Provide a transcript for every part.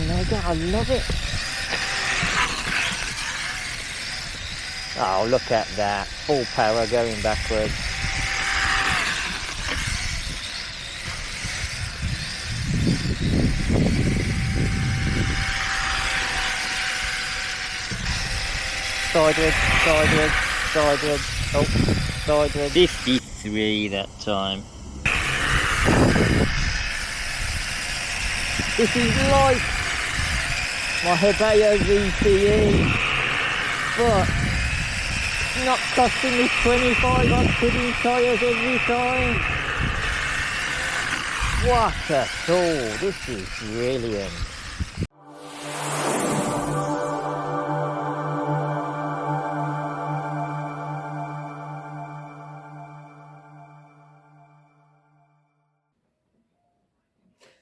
mega, I love it. Oh, look at that, full power going backwards. Sideways, sideways, sideways, oh, sideways. 53 that time. This is like my Hobbywing VCE, but it's not costing me 25 odd quid in tyres every time. What a tool, this is brilliant.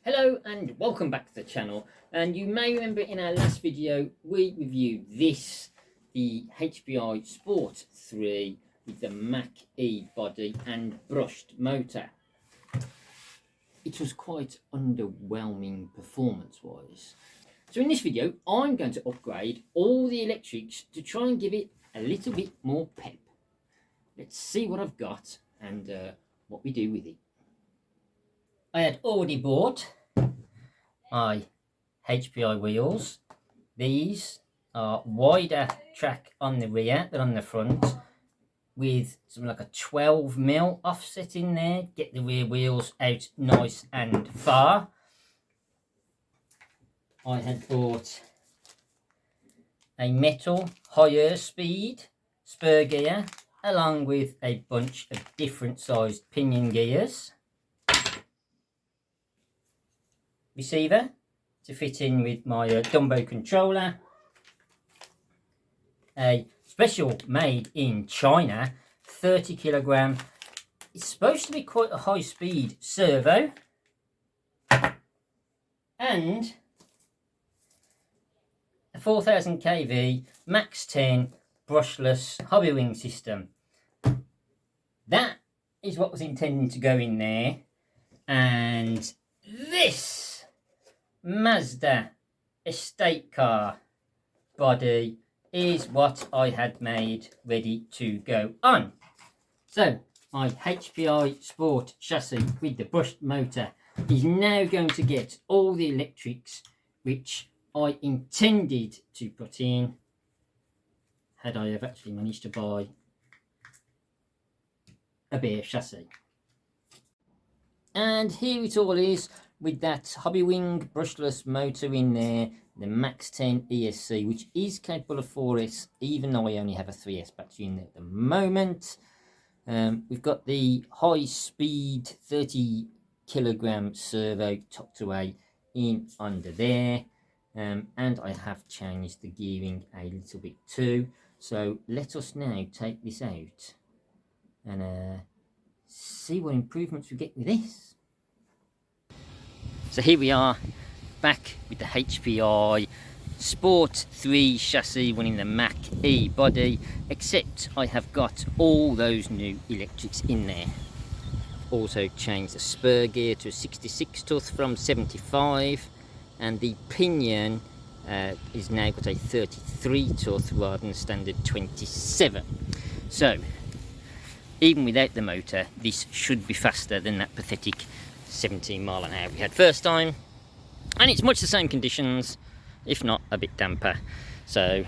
Hello and welcome back to the channel, and you may remember in our last video we reviewed this, the HPI Sport 3 with the Mach E body and brushed motor. It was quite underwhelming performance wise. So in this video I'm going to upgrade all the electrics to try and give it a little bit more pep. Let's see what I've got and what we do with it. I had already bought my HPI wheels. These are wider track on the rear than on the front, with something like a 12mm offset in there, get the rear wheels out nice and far. I had bought a metal higher speed spur gear along with a bunch of different sized pinion gears. Receiver to fit in with my Dumbo controller, a special made in China 30 kilogram, it's supposed to be quite a high speed servo, and a 4000 kV max 10 brushless Hobbywing system. That is what was intended to go in there, and this Mazda estate car body is what I had made ready to go on. So my HPI Sport chassis with the brushed motor is now going to get all the electrics which I intended to put in had I have actually managed to buy a bare chassis. And here it all is, with that Hobbywing brushless motor in there, the Max 10 ESC, which is capable of 4S, even though I only have a 3S battery in there at the moment. We've got the high speed 30 kilogram servo tucked away in under there, and I have changed the gearing a little bit too. So let us now take this out and see what improvements we get with this. So here we are, back with the HPI Sport 3 chassis running the Mach E body, except I have got all those new electrics in there. Also changed the spur gear to a 66 tooth from 75, and the pinion is now got a 33 tooth rather than standard 27. So even without the motor, this should be faster than that pathetic 17 mile an hour we had first time, and it's much the same conditions, if not a bit damper. So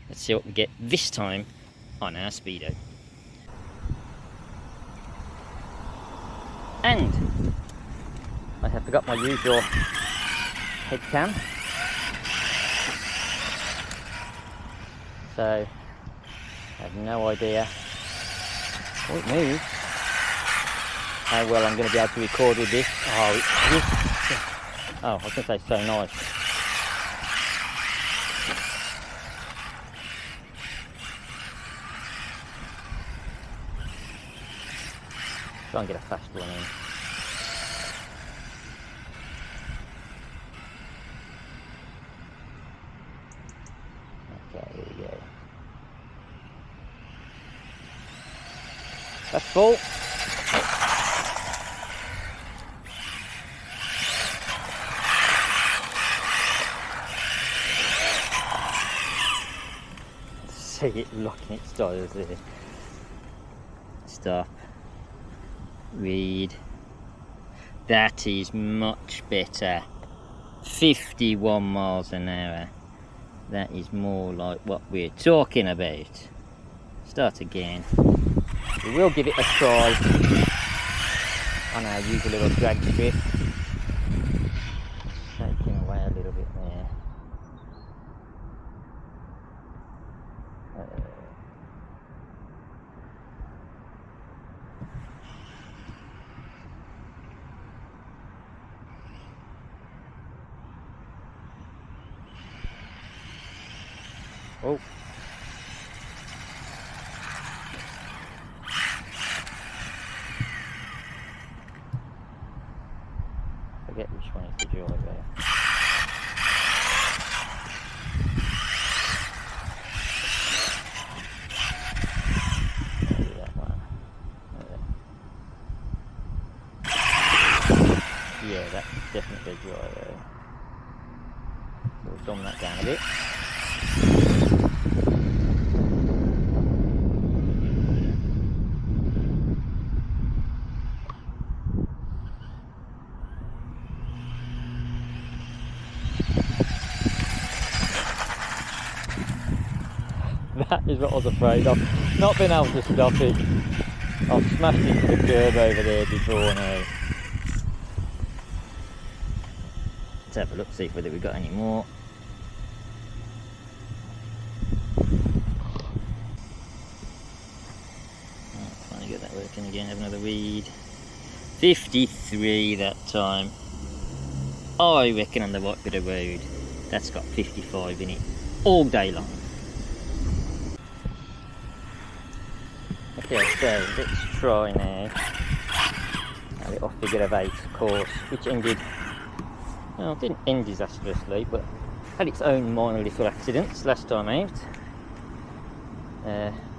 let's see what we get this time on our speedo. And I have forgot my usual head cam, so I have no idea. Oh, it moves. How well I'm going to be able to record with this. Oh, I was going to say so nice. Try and get a fast one in. Okay, here we go. That's full. see it locking its tyres there. Stop. Read. That is much better. 51 miles an hour. That is more like what we're talking about. Start again. We will give it a try on our usual little drag strip. Shaking away a little bit there. Oh. Forget which one is the driver. Maybe that one. Yeah, that's definitely the driver. So we'll dumb that down a bit. That is what I was afraid of. Not being able to stop it. I've smashed into the curb over there before now. Let's have a look, see whether we've got any more. Trying to get that working again, have another read. 53 that time. I reckon on the right bit of road, that's got 55 in it all day long. Okay, so let's try now a little figure of 8 course, which ended, well, didn't end disastrously, but had its own minor little accidents last time out.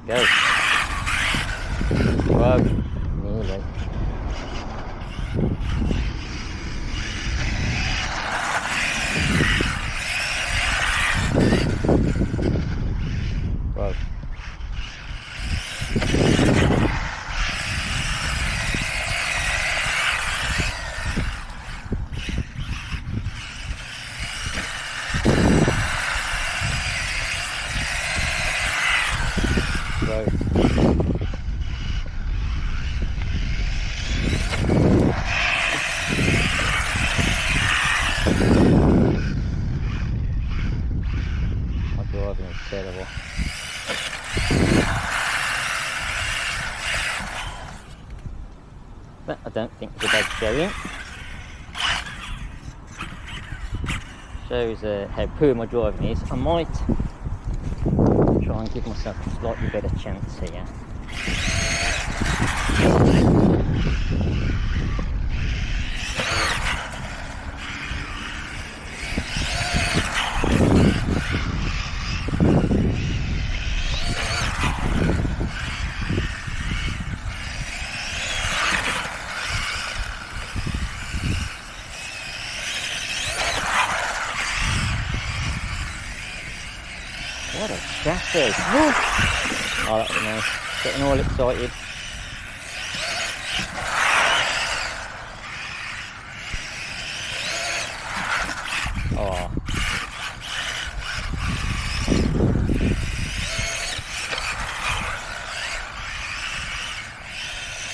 Go. Whoa, nearly. Whoa. My driving is terrible. But I don't think it's a bad showing. Shows how poor my driving is. I might try and give myself a slightly better chance here. What a chassis! Oh, that was nice. Getting all excited. Oh.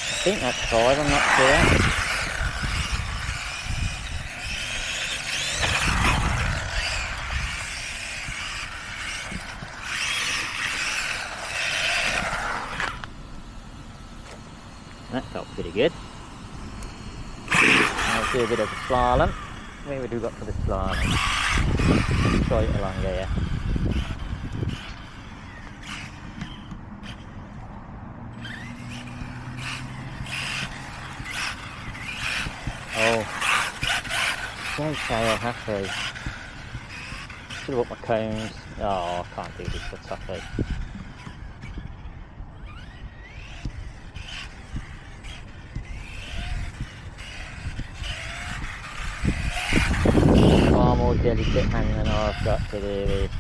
I think that's 5, I'm not sure. That felt pretty good. Now let's do a bit of the slalom. Where would we got for the slalom? Try it along there. Oh, so tail happy. Should have got my cones. Oh, I can't do this for toffee. Far more delicate hand than I've got to do this.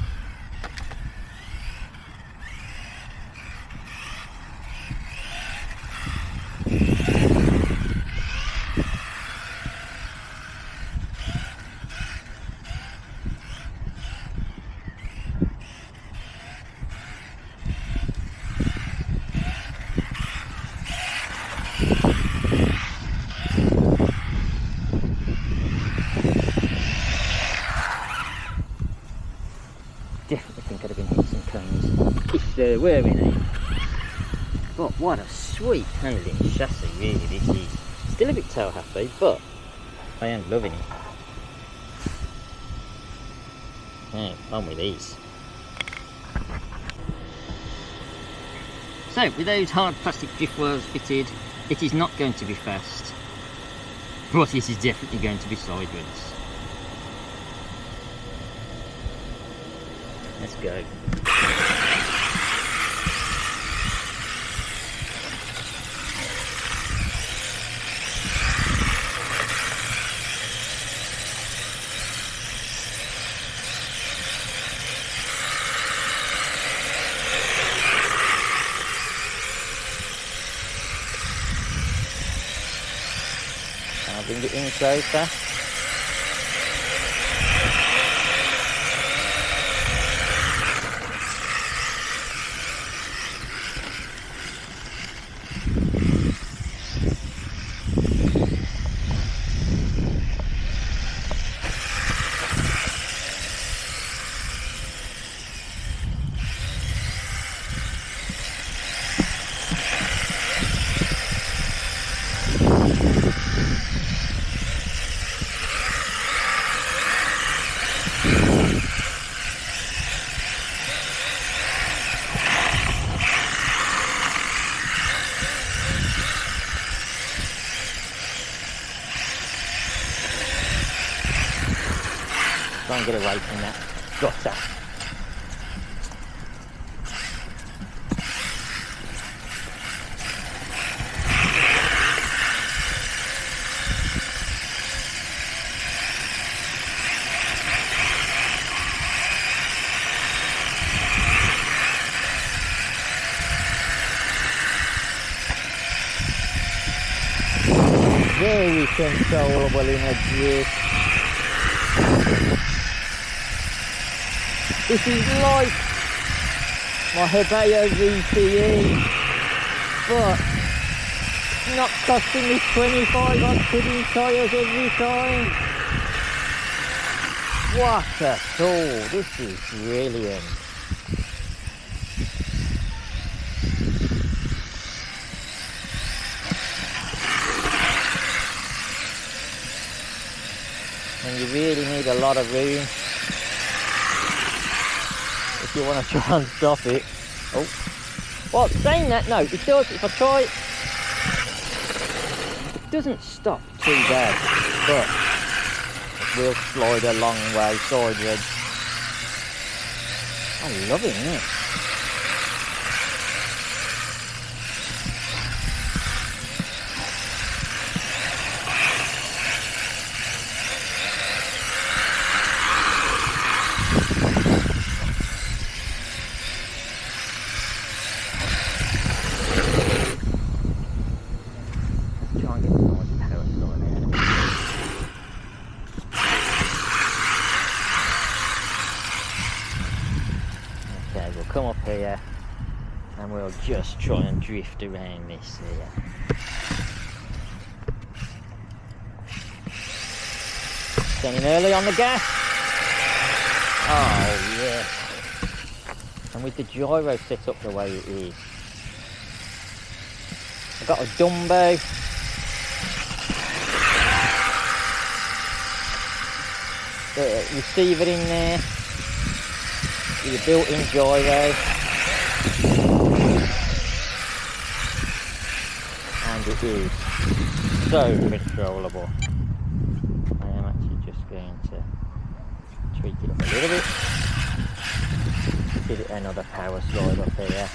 definitely think I'd have been hitting some cones if there were any. But what a sweet handling chassis, really. This is still a bit tail happy, but I am loving it. Yeah, on with these. So with those hard plastic drift wheels fitted, it is not going to be fast, but this is definitely going to be sideways. Let's go. I'll bring it in closer. Try and get away from that gutter. Very controllable in a drift. This is like my Hobbywing VPE, but it's not costing me 25 odd quid in tyres every time. What a tool, this is brilliant. And you really need a lot of room if you want to try and stop it. Oh, well, saying that, no, it does. If I try, it doesn't stop too bad, but it will slide a long way sideways. I'm loving this. Okay, we'll come up here and we'll just try and drift around this here. Getting early on the gas. Oh yeah. And with the gyro set up the way it is. I've got a Dumbo. The receiver in there. With a built-in gyro. And it is so controllable. I am actually just going to tweak it up a little bit. Give it another power slide up here.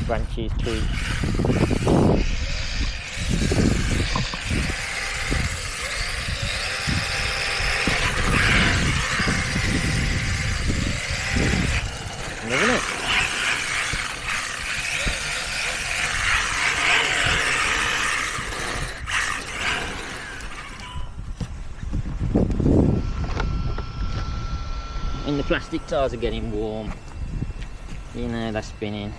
Branches, trees. Loving it. And the plastic tires are getting warm. You know, they're spinning.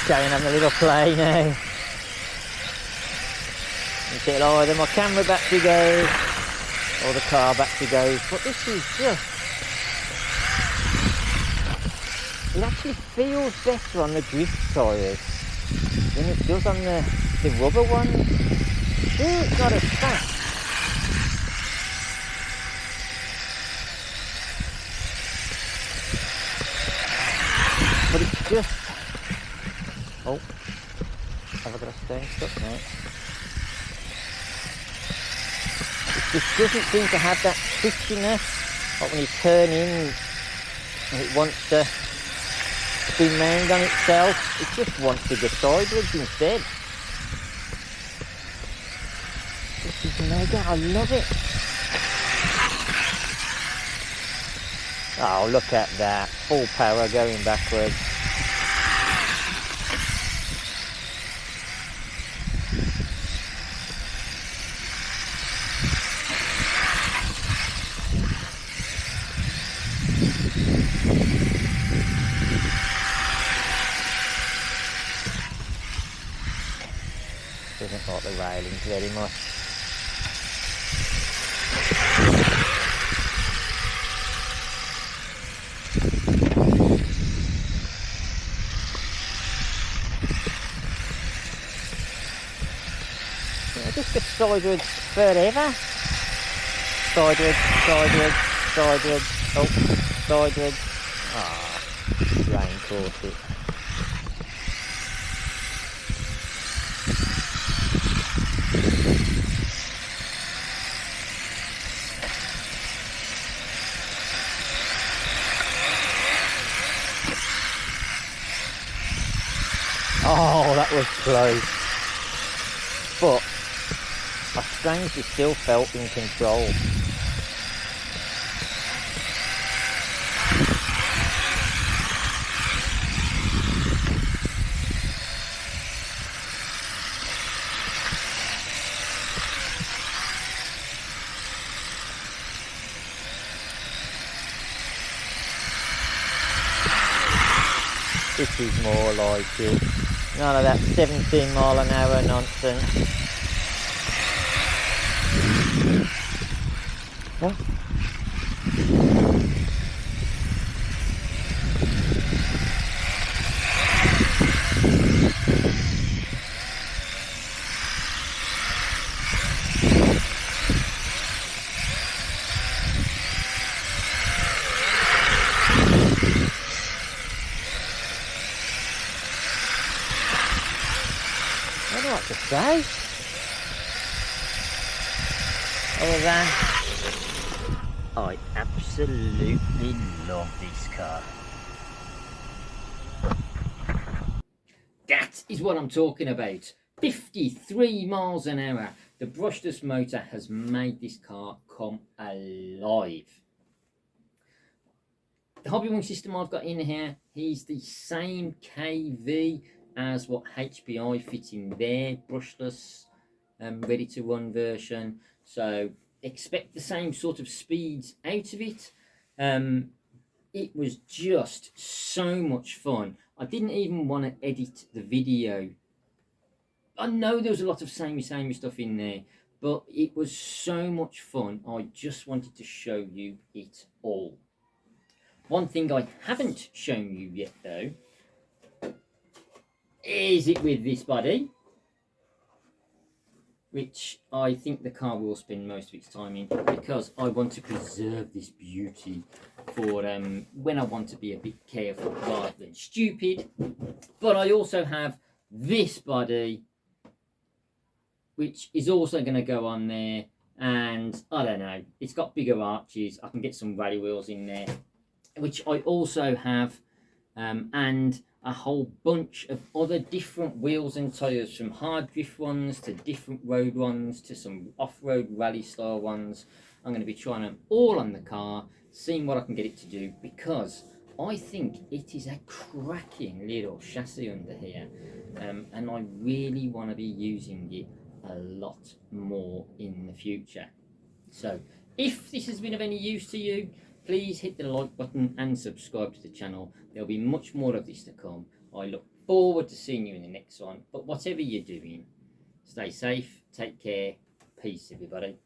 going on the little play now. Until either my camera battery goes or the car battery goes, but this is just, it actually feels better on the drift tyres than it does on the rubber ones. Sure, it's not as fast. But it's just, oh, have I got a stone stuck now? It just doesn't seem to have that twitchiness, like when you turn in and it wants to be mounted on itself, it just wants to go sideways instead. This is mega, I love it. Oh, look at that, full power going backwards. Doesn't like the railings very much. Yeah, just go sideways forever. Sideways, sideways, sideways, oh, sideways. Ah, rain caught it. Oh, that was close. But I strangely still felt in control. This is more like it. None of that 17 mile an hour nonsense. What? I don't know what to say. Other than, I absolutely love this car. That is what I'm talking about. 53 miles an hour. The brushless motor has made this car come alive. The Hobbywing system I've got in here is the same KV as what HPI fit in their brushless ready to run version, so expect the same sort of speeds out of it. It was just so much fun. I didn't even want to edit the video. I know there was a lot of samey stuff in there, but it was so much fun. I just wanted to show you it all. One thing I haven't shown you yet though is it with this body, which I think the car will spend most of its time in, because I want to preserve this beauty for when I want to be a bit careful rather than stupid. But I also have this body, which is also going to go on there, and I don't know, it's got bigger arches. I can get some rally wheels in there, which I also have, and a whole bunch of other different wheels and tyres, from hard drift ones to different road ones to some off-road rally style ones. I'm going to be trying them all on the car, seeing what I can get it to do, because I think it is a cracking little chassis under here, and I really want to be using it a lot more in the future. So if this has been of any use to you, please hit the like button and subscribe to the channel. There'll be much more of this to come. I look forward to seeing you in the next one. But whatever you're doing, stay safe, take care, peace everybody.